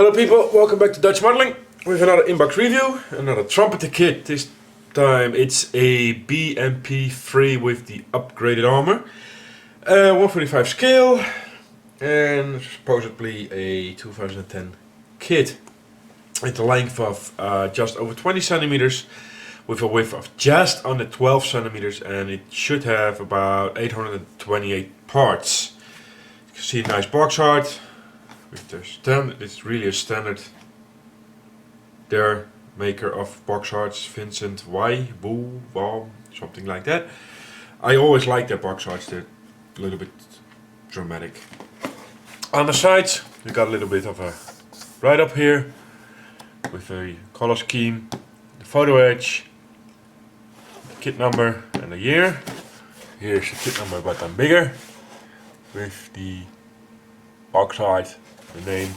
Hello people, welcome back to Dutch Modeling with another inbox review, another Trumpeter kit. This time it's a BMP3 with the upgraded Armour, 145 scale and supposedly a 2010 kit with a length of just over 20 centimeters with a width of just under 12 centimeters, and it should have about 828 parts. You can see a nice box art. With the standard, it's really a standard. Their maker of box arts, Vincent Y, Boo, Wow, something like that. I always like their box arts. They're a little bit dramatic. On the sides, we got a little bit of a write-up here with a color scheme, the photo edge, the kit number, and the year. Here's the kit number, but then bigger, with the box art. The name,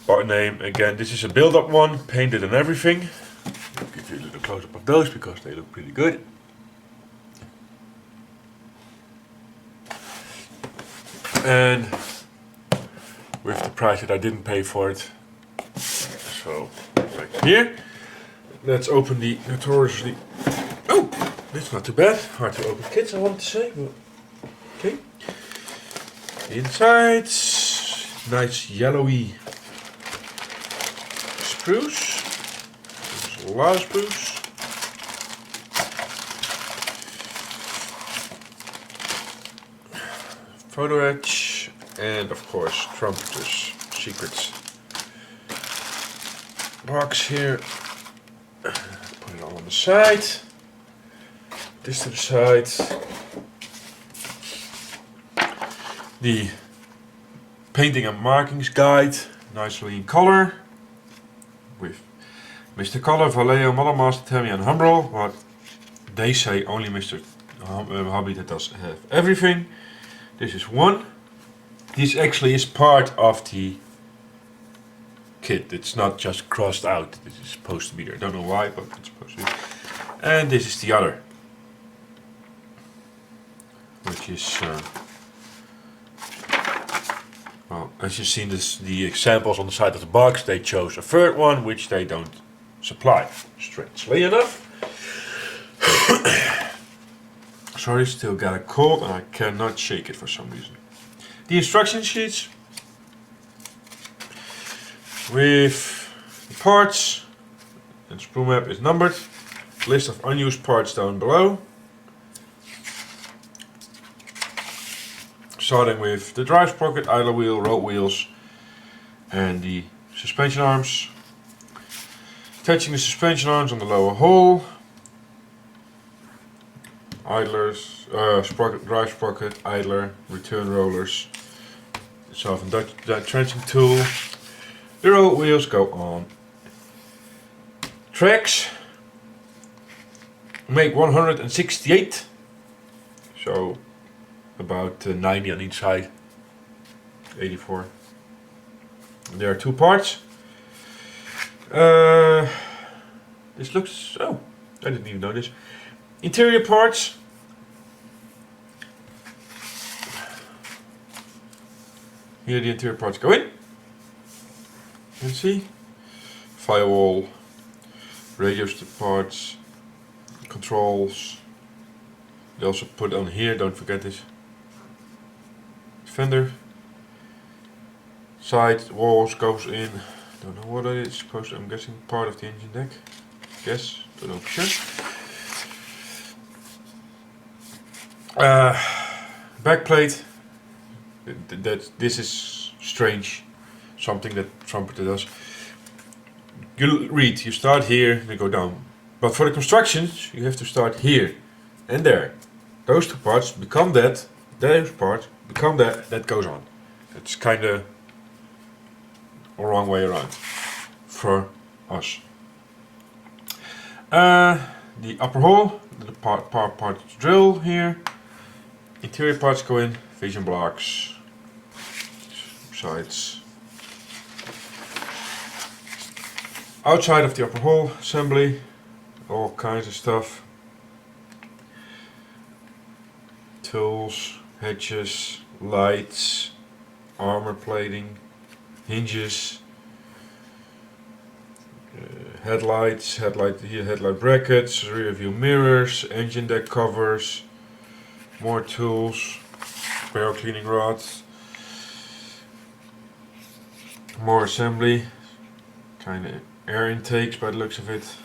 part name. Again, this is a build-up one, painted and everything. I'll give you a little close-up of those because they look pretty good. And with the price that I didn't pay for it. So, back here. Let's open the notoriously... Oh, that's not too bad. Hard to open kits, I want to say. But okay. The insides. Nice yellowy sprues. There's a lot of sprues. Photo edge, and of course Trumpeter's secrets box here. Put it all on the side. This to the side. The painting and markings guide, nicely in color, with Mr. Color, Vallejo, Model Master, Tammy and Humbrol. But they say only Mr. Hobby that does have everything. This is one. This actually is part of the kit. It's not just crossed out. This is supposed to be there. I don't know why, but it's supposed to be. And this is the other, which is well, as you've seen the examples on the side of the box, they chose a third one, which they don't supply, strangely enough. Sorry, still got a cold and I cannot shake it for some reason. The instruction sheets with the parts, and sprue map is numbered. List of unused parts down below. Starting with the drive sprocket, idler wheel, road wheels and the suspension arms. Attaching the suspension arms on the lower hole. Idlers, sprocket, drive sprocket, idler, return rollers, self-inducted trenching tool. The road wheels go on. Tracks make 168, so about 90 on each side, 84. There are two parts. This looks, oh, I didn't even know this. Interior parts. Here the interior parts go in. You can see. Firewall, radio parts, controls. They also put on here, don't forget this. Fender. Side walls goes in. Don't know what it is. Supposed to, I'm guessing part of the engine deck. Guess, don't know for sure. Backplate. This is strange. Something that Trumpeter does. You read. You start here, and go down. But for the constructions, you have to start here and there. Those two parts become that. Those parts become that. That goes on. It's kind of a wrong way around for us. The upper hole, the part drill here. Interior parts go in. Vision blocks. Sides. Outside of the upper hole assembly, all kinds of stuff. Tools, hedges, lights, armor plating, hinges, headlights, headlight brackets, rear view mirrors, engine deck covers, more tools, barrel cleaning rods, more assembly, kind of air intakes by the looks of it,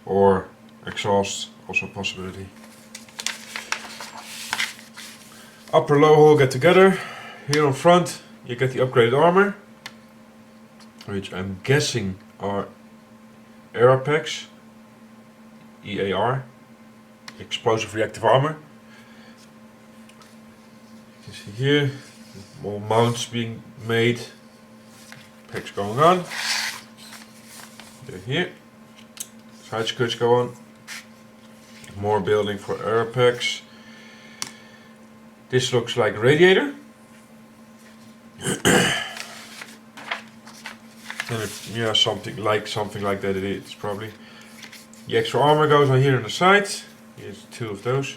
or exhaust, also a possibility. Upper low hull get together. Here on front you get the upgraded armor, which I'm guessing are EAR packs, EAR, explosive reactive armor. You can see here more mounts being made, packs going on. They're here, side skirts go on, more building for EAR packs. This looks like a radiator. And yeah, something like that it is probably. The extra armor goes on here on the side. Here's two of those.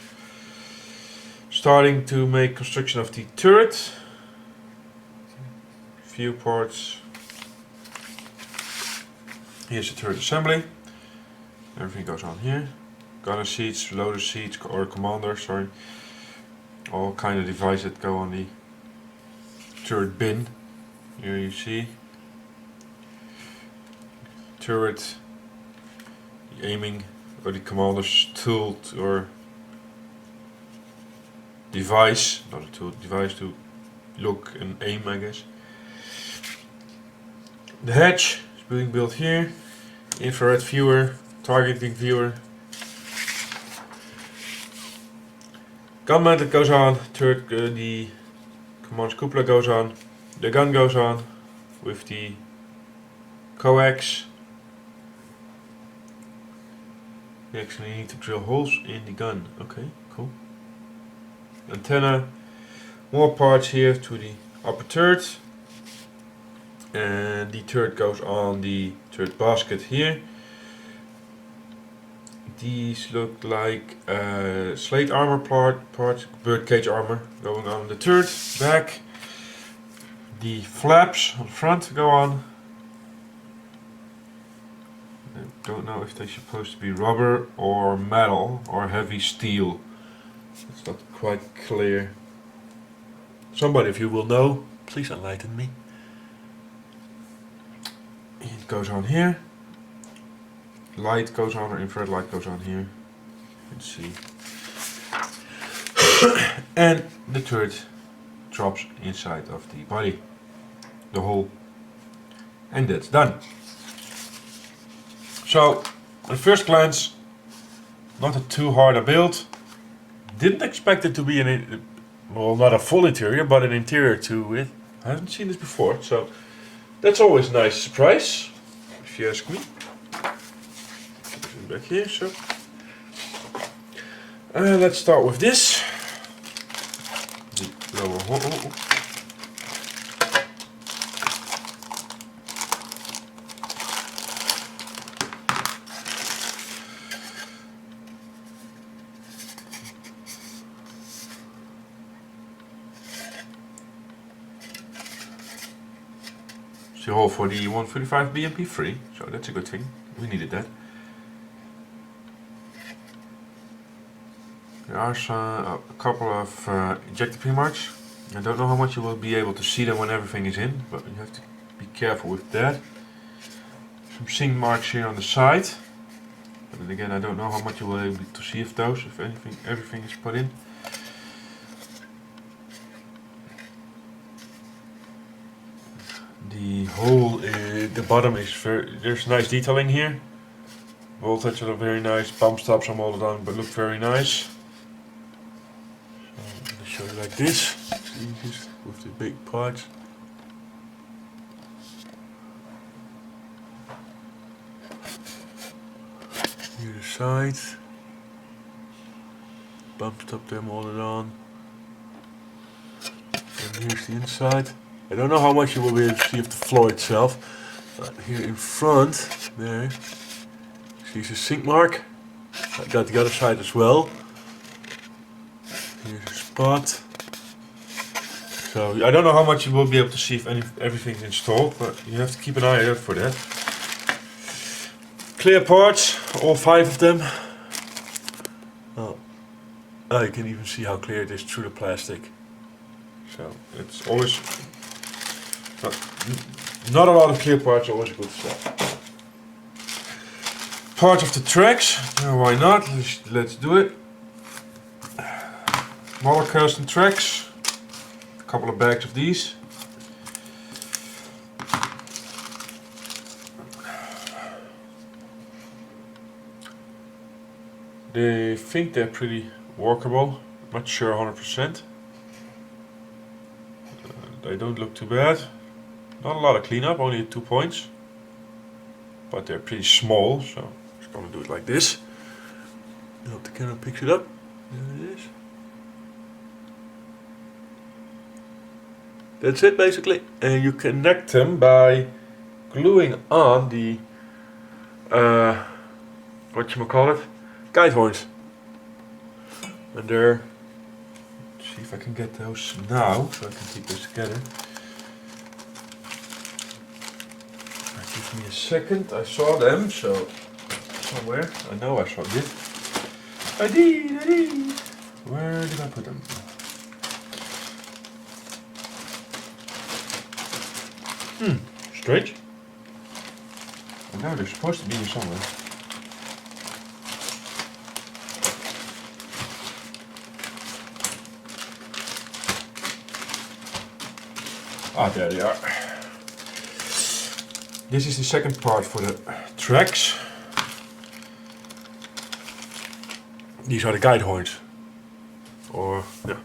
Starting to make construction of the turret. Few parts. Here's the turret assembly. Everything goes on here. Gunner seats, loader seats, or commander, sorry. All kind of devices that go on the turret bin. Here you see turret, the aiming, or the commander's tool or device, not a tool, device to look and aim, I guess. The hatch is being built here. Infrared viewer, targeting viewer. Gun mantlet goes on, the commander's cupola goes on, the gun goes on with the coax. You actually need to drill holes in the gun. Okay, cool. Antenna, more parts here to the upper turret, and the turret goes on the turret basket here. These look like slate armor parts, birdcage armor going on the turret back. The flaps on the front go on. I don't know if they're supposed to be rubber or metal or heavy steel. It's not quite clear. Somebody, if you will know, please enlighten me. It goes on here. Light goes on, or infrared light goes on here. You can see. And the turret drops inside of the body, the hole, and that's done. So, at first glance, not a too hard a build. Didn't expect it to be well, not a full interior, but an interior to it. I haven't seen this before, so that's always a nice surprise, if you ask me. Back here, so let's start with this. The lower hole. It's the hole for the 135 BMP free, so that's a good thing. We needed that. There are a couple of ejector pin marks. I don't know how much you will be able to see them when everything is in, but you have to be careful with that. Some sink marks here on the side. But then again, I don't know how much you will be able to see of those, if everything is put in. The hole, the bottom is there's nice detailing here. Voltage are very nice, pump stops are molded on, but look very nice. Show you like this, it's easiest with the big parts. Here the sides, bump stop there molded on, and here's the inside. I don't know how much you will be able to see of the floor itself, but here in front, there, see the sink mark. I got the other side as well. Here's a spot. So I don't know how much you will be able to see if everything's installed, but you have to keep an eye out for that. Clear parts, all 5 of them. Oh, you can even see how clear it is through the plastic. So it's always not a lot of clear parts, always a good step. Part of the tracks, why not? Let's do it. Smaller custom tracks, a couple of bags of these. They think they're pretty workable, not sure 100%. They don't look too bad. Not a lot of cleanup, only 2 points. But they're pretty small, so I'm just gonna do it like this. I hope the camera picks it up. There it is. That's it basically. And you connect them by gluing on the whatchamacallit, guide horns. And they're, let's see if I can get those now so I can keep this together. Give me a second, I saw them, so somewhere, I know I saw it. I did. Where did I put them? Strange. I know they're supposed to be here somewhere. Ah, there they are. This is the second part for the tracks. These are the guide horns. Or, yeah.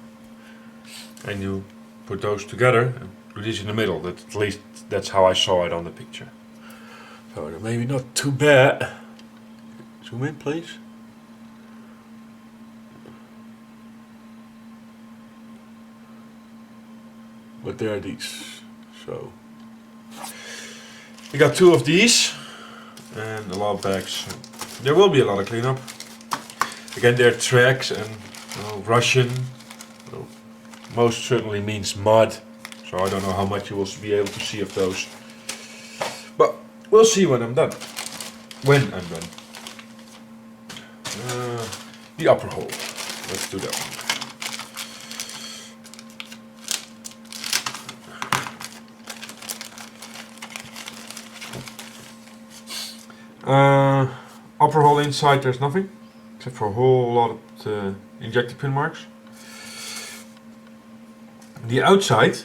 And you put those together and put these in the middle. That, at least that's how I saw it on the picture. So they're maybe not too bad. Zoom in, please. But there are these. So we got 2 of these and a lot of bags. There will be a lot of cleanup. Again, they're tracks and Russian most certainly means mud. So I don't know how much you will be able to see of those. But we'll see when I'm done. The upper hole. Let's do that one. Upper hole inside there's nothing, except for a whole lot of the injector pin marks. The outside,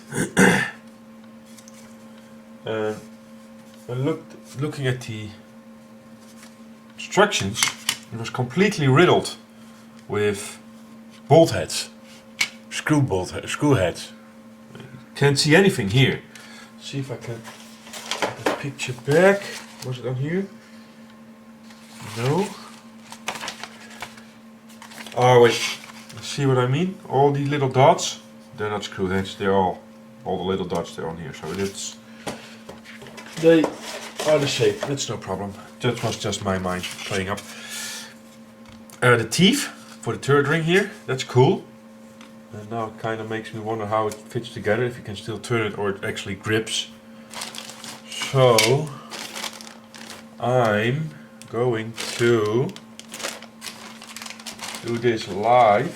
looking at the instructions, it was completely riddled with bolt heads, screw heads. Can't see anything here. Let's see if I can get the picture back. Was it on here? No. Oh wait, see what I mean? All these little dots, they're not screw heads, they're all the little dots they're on here. So they are the shape, that's no problem. That was just my mind playing up. The teeth for the turret ring here, that's cool. And now it kind of makes me wonder how it fits together, if you can still turn it or it actually grips. So I'm going to do this live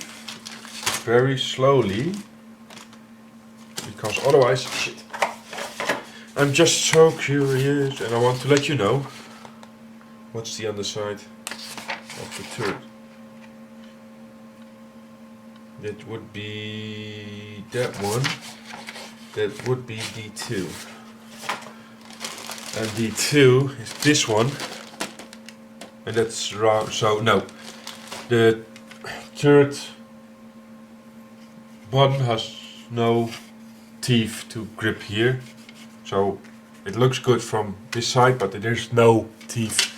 very slowly, because otherwise, shit, I'm just so curious and I want to let you know what's the underside of the turret. That would be that one, that would be D2, and D2 is this one. And that's round, so no, the turret button has no teeth to grip here, so it looks good from this side, but there's no teeth.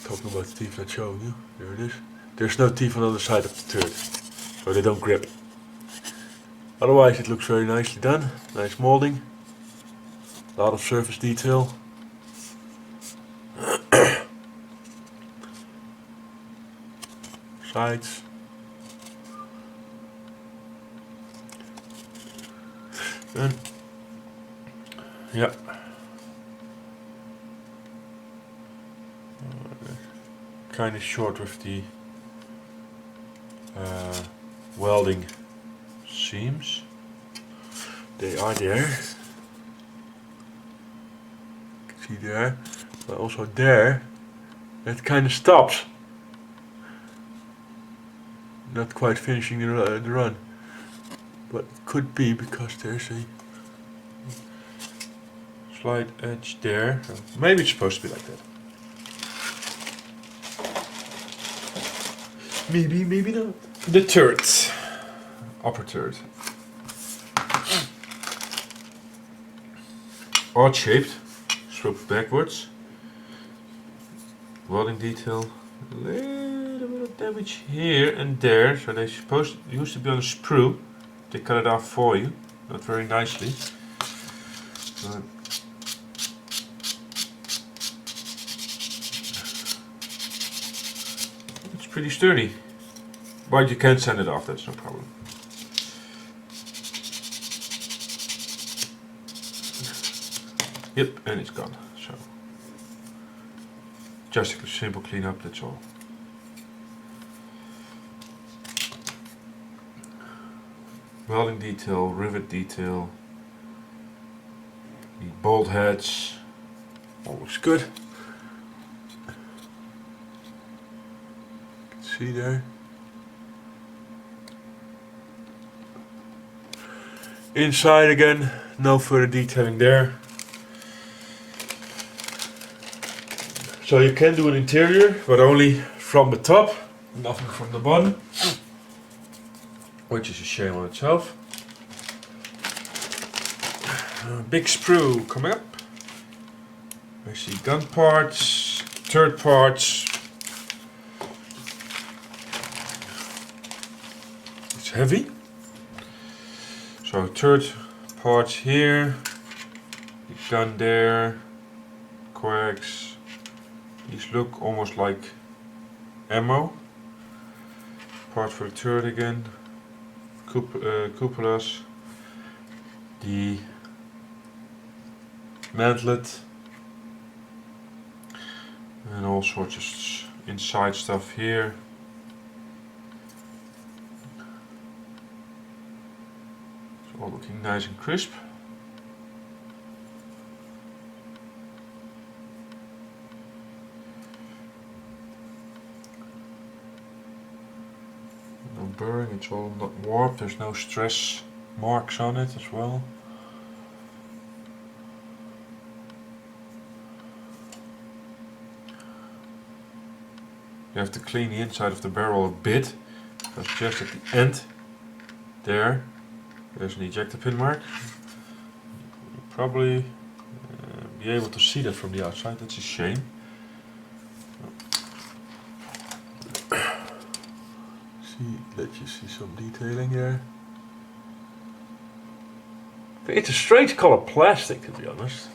Talking about the teeth, not showing you, there it is. There's no teeth on the other side of the turret, so they don't grip. Otherwise it looks very nicely done, nice molding, a lot of surface detail. Sides. And yeah, kind of short with the welding seams. They are there. You can see there, but also there. It kind of stops. Not quite finishing the run, but it could be because there's a slight edge there. Maybe it's supposed to be like that. Maybe, maybe not. The turret, upper turret, odd shaped, sloped backwards. Welding detail, a little bit of damage here and there, so they used to be on a sprue. They cut it off for you, not very nicely. But it's pretty sturdy, but you can sand it off, that's no problem. Yep, and it's gone. So just a simple cleanup, that's all. Welding detail, rivet detail, the bolt heads, all looks good. You can see there. Inside again, no further detailing there. So you can do an interior, but only from the top, nothing from the bottom. Which is a shame on itself. Big sprue coming up. I see gun parts, turret parts. It's heavy. So turret parts here, the gun there, coax. These look almost like ammo. Part for the turret again. Cupolas, the mantlet, and all sorts of inside stuff here. It's all looking nice and crisp. No burring, it's all not warped, there's no stress marks on it as well. You have to clean the inside of the barrel a bit, because just at the end there's an ejector pin mark. You'll probably be able to see that from the outside, that's a shame. Let you see some detailing there. It's a strange color plastic, to be honest.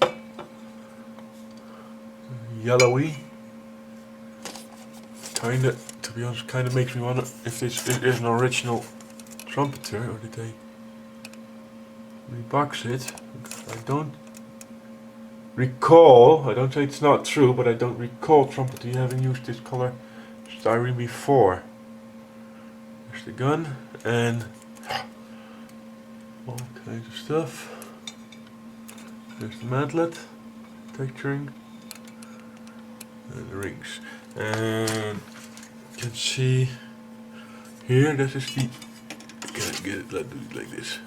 Yellowy. Kinda, to be honest, kinda makes me wonder if this is an original trumpeter or did they rebox it. I don't recall, I don't say it's not true, but I don't recall trumpeter having used this color styrene before. There's the gun and all kinds of stuff. There's the mantlet, texturing, and the rings. And you can see here, that is the, can't get it, let's do it like this.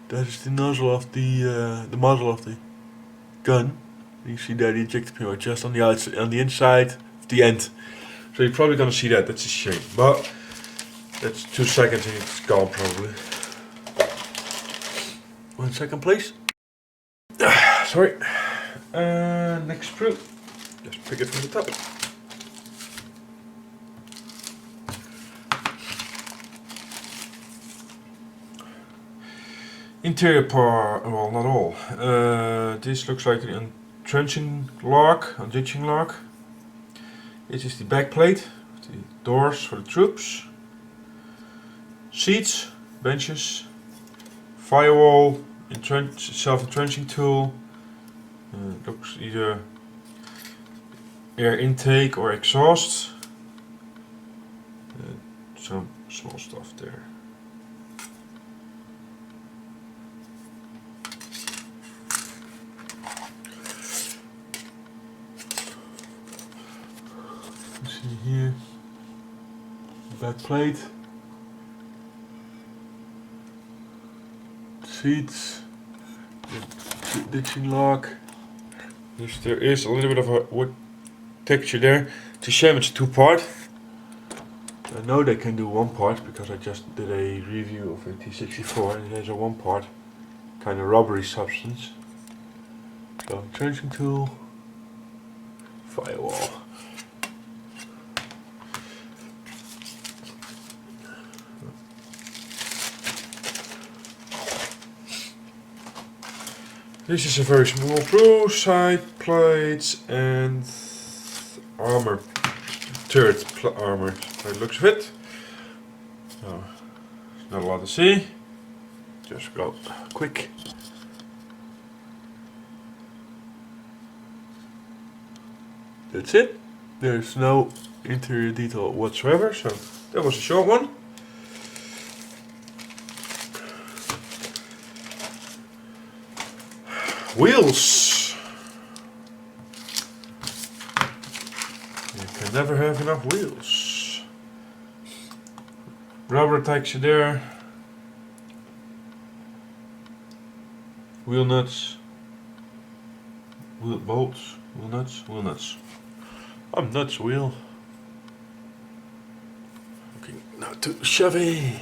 That is the nozzle of the muzzle of the gun. You see there the ejector pin just on the outside, on the inside of the end. So you're probably gonna see that. That's a shame, but that's 2 seconds and it's gone probably. 1 second, please. Sorry. Next sprue. Just pick it from the top. Interior part, well, not all. This looks like an entrenching lock, unditching lock. This is the back plate, the doors for the troops, seats, benches, firewall, self-entrenching tool. Looks either air intake or exhaust. Some small stuff there. You see here, back plate, seats, the ditching lock. Yes, there is a little bit of a wood texture there. It's a shame it's 2-part. I know they can do 1-part because I just did a review of a T64 and there's a 1-part kind of rubbery substance. So trenching tool, firewall. This is a very small sprue, side plates and armor, turret armor by the looks of it. So, not a lot to see, just go quick. That's it, there's no interior detail whatsoever, so that was a short one. Wheels. You can never have enough wheels. Rubber texture there. Wheel nuts. Wheel bolts. Wheel nuts. Wheel nuts. I'm nuts wheel. Okay, now to Chevy.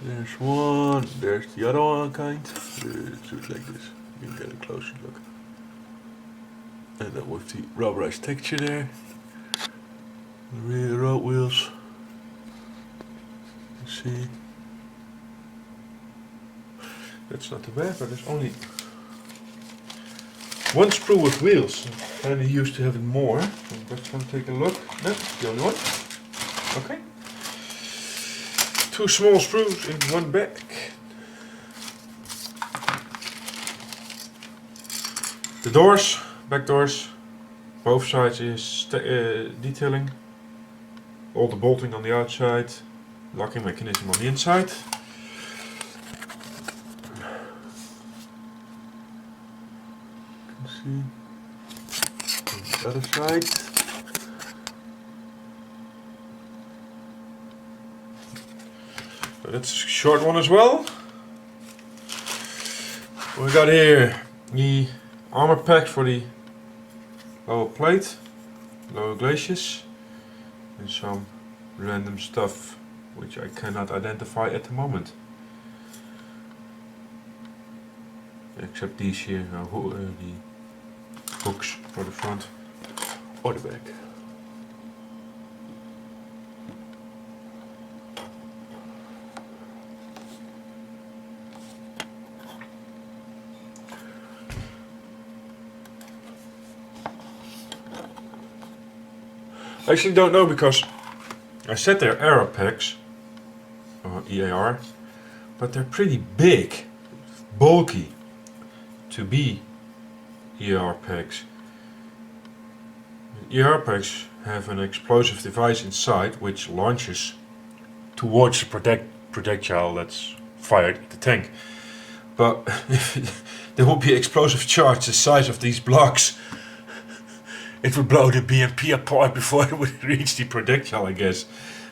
There's one, there's the other one kind. It's just like this. You can get a closer look. And then with the rubberized texture there. The rear road wheels. You see. That's not too bad, but there's only one sprue with wheels. I kinda used to having more. So let's go take a look. No, it's the only one. Okay. 2 small sprues in one bag. The doors, back doors, both sides is detailing. All the bolting on the outside, locking mechanism on the inside. You can see on the other side. So that's a short one as well. We got here the armor pack for the lower plate, lower glacis, and some random stuff which I cannot identify at the moment. Except these here, the hooks for the front or the back. I actually don't know because I said they're arrow packs, or EAR, but they're pretty big, bulky to be EAR packs. EAR packs have an explosive device inside which launches towards the projectile that's fired at the tank. But if there would be explosive charge the size of these blocks, it would blow the BMP apart before it would reach the projectile, I guess.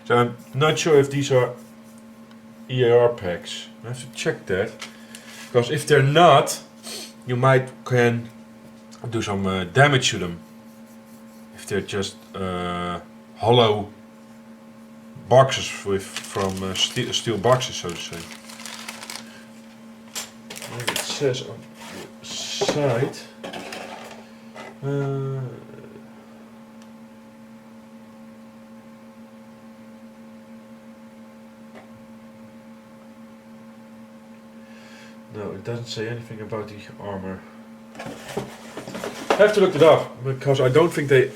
So I'm not sure if these are EAR packs. I have to check that. Because if they're not, you can do some damage to them. If they're just hollow boxes from steel boxes, so to say. Like it says on the side. No, it doesn't say anything about the armor. I have to look it up because I don't think they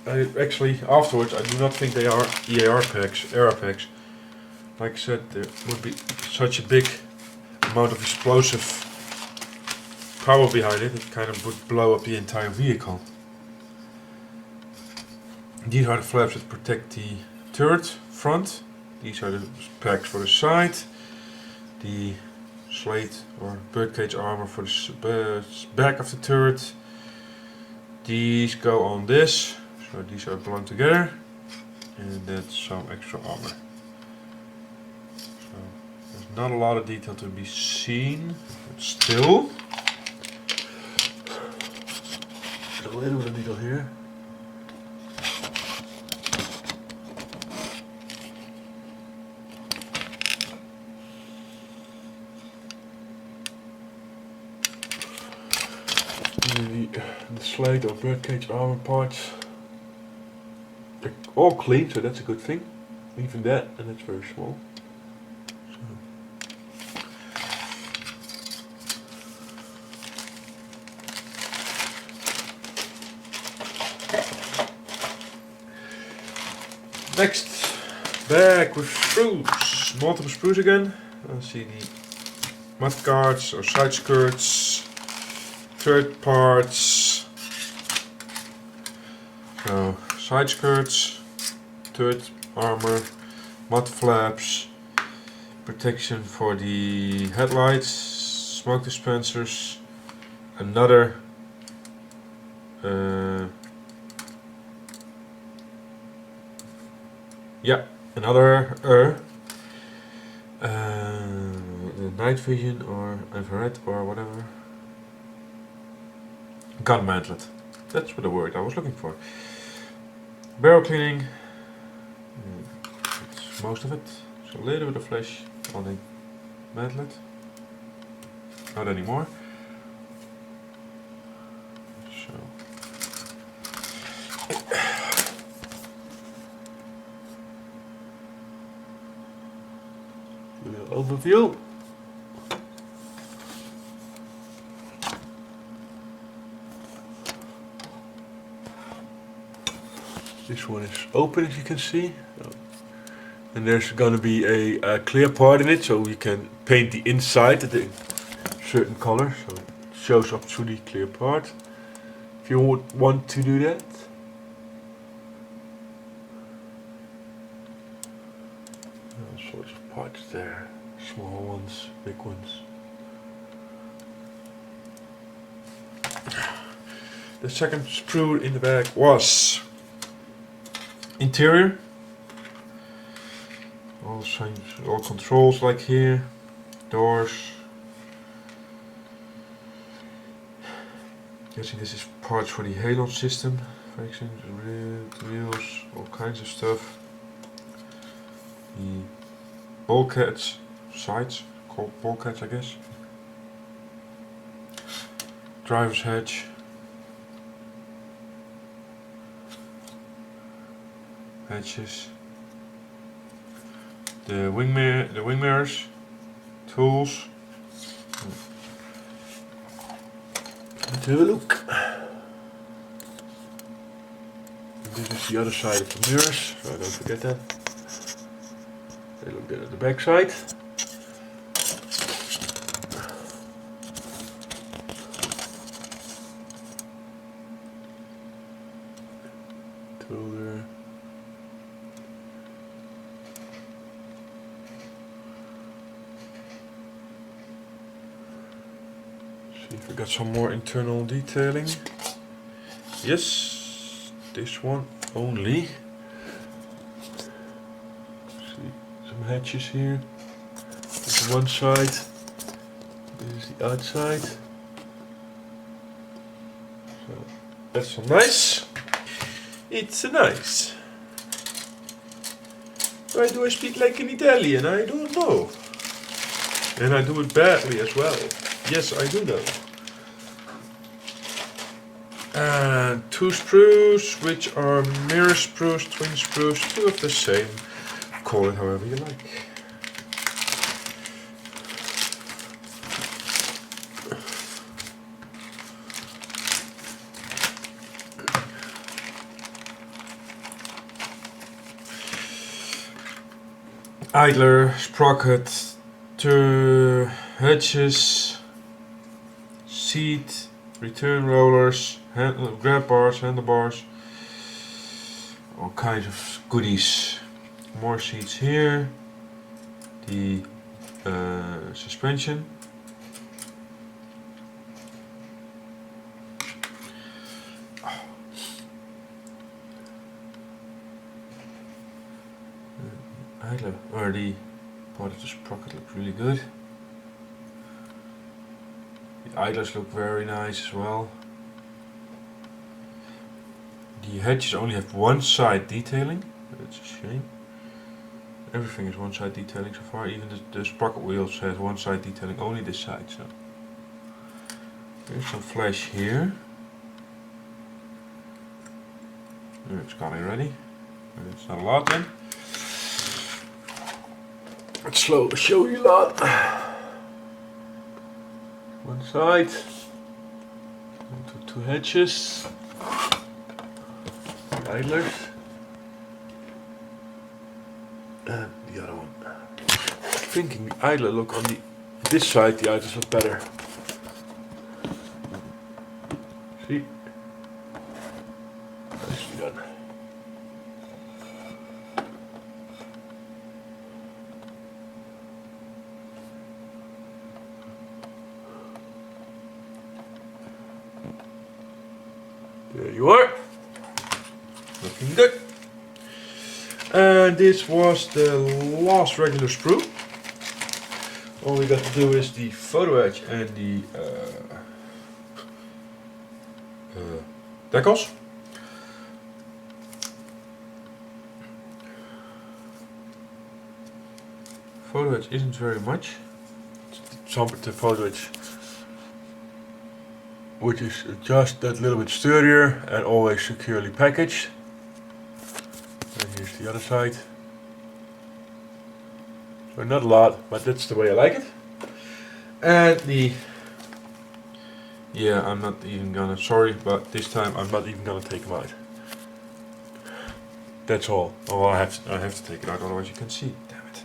Actually, afterwards, I do not think they are EAR packs, ERA packs. Like I said, there would be such a big amount of explosive power behind it, it kind of would blow up the entire vehicle. These are the flaps that protect the turret front. These are the packs for the side. The slate or birdcage armor for the back of the turret. These go on this, so these are belong together, and that's some extra armor. So there's not a lot of detail to be seen, but still a little bit of detail here. The slate or birdcage armor parts, they're all clean, so that's a good thing. Even that, and that's very small. Next bag with sprues, multiple sprues again. I'll see the mud guards or side skirts, third parts. So side skirts, third armor, mud flaps, protection for the headlights, smoke dispensers, another night vision or infrared or whatever. Gun mantlet. That's the word I was looking for. Barrel cleaning. That's most of it. So a little bit of flash on the mantlet. Not anymore. So. A little overview. This one is open, as you can see, and there's going to be a clear part in it, so you can paint the inside at a certain color, so it shows up through the clear part. If you would want to do that. All sorts of parts there, small ones, big ones. The second sprue in the bag was interior, all controls like here, doors. Guessing this is parts for the halon system, fractions, wheels, all kinds of stuff. The bulkheads, sides, called bulkheads I guess. Driver's hatch. Hatches, the wing mirrors, tools. Let's have a look. This is the other side of the mirrors, so don't forget that. They look good at the back side. Tool there. See if we got some more internal detailing. Yes, this one only. See some hatches here. This is one side. This is the outside. So that's so nice. It's nice. Why do I speak like an Italian? I don't know. And I do it badly as well. Yes, I do know. And two sprues, which are mirror sprues, twin sprues, two of the same. Call it however you like. idler, sprocket, hedges, seat, return rollers, grab bars, handlebars, all kinds of goodies. More seats here, the suspension, idler, or the part of the sprocket looks really good. The idlers look very nice as well. The hedges only have one side detailing, that's a shame. Everything is one side detailing so far, even the sprocket wheels has one side detailing, only this side. So there's some flash here. It's coming ready. It's not a lot then. Let's show you a lot. One side, two hedges, idlers, and the other one. Thinking the idler look on this side, the idlers look better. See? Nicely done. There you are. Looking good. And this was the last regular sprue. All we got to do is the photo edge and the decals. Photo edge isn't very much. It's the Trumpeter photo edge, which is just that little bit sturdier and always securely packaged. And here's the other side. So not a lot, but that's the way I like it. And I'm not even gonna, sorry, but this time I'm not even gonna take them out. That's all. Oh, I have to take it out, otherwise you can see. Damn it.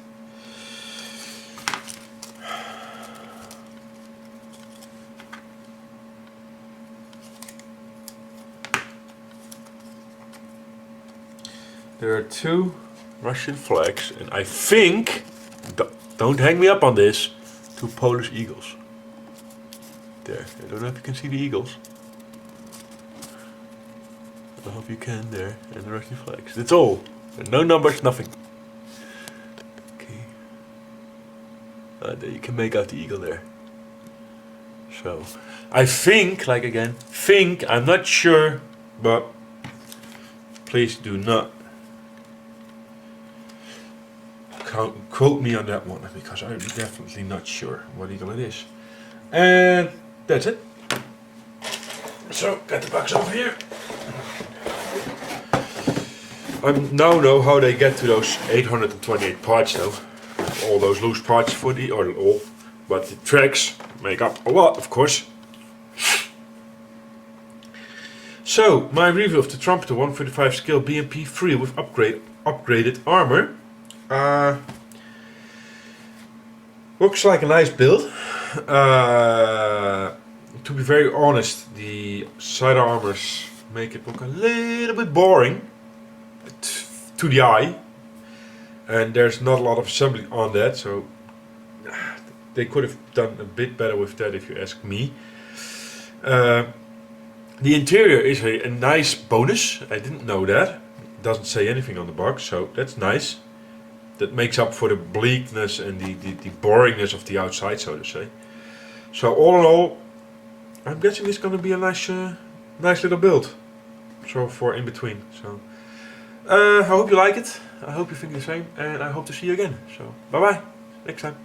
There are two Russian flags, and I think, don't hang me up on this, two Polish eagles. There, I don't know if you can see the eagles. I hope you can there, and the Russian flags. That's all. No numbers, nothing. Okay. There you can make out the eagle there. So, I think, I'm not sure, but please do not quote me on that one, because I'm definitely not sure what eagle it is. And that's it. So, got the box over here. I now know how they get to those 828 parts though. All those loose parts for but the tracks make up a lot, of course. So, my review of the Trumpeter 135 scale BMP 3 with upgraded armor. Looks like a nice build. To be very honest, the side armors make it look a little bit boring to the eye, and there's not a lot of assembly on that, so they could have done a bit better with that if you ask me. The interior is a nice bonus. I didn't know that. It doesn't say anything on the box, so that's nice. That makes up for the bleakness and the boringness of the outside, so to say. So all in all, I'm guessing it's going to be a nice little build. So for in between. So I hope you like it. I hope you think the same, and I hope to see you again. So bye bye. Next time.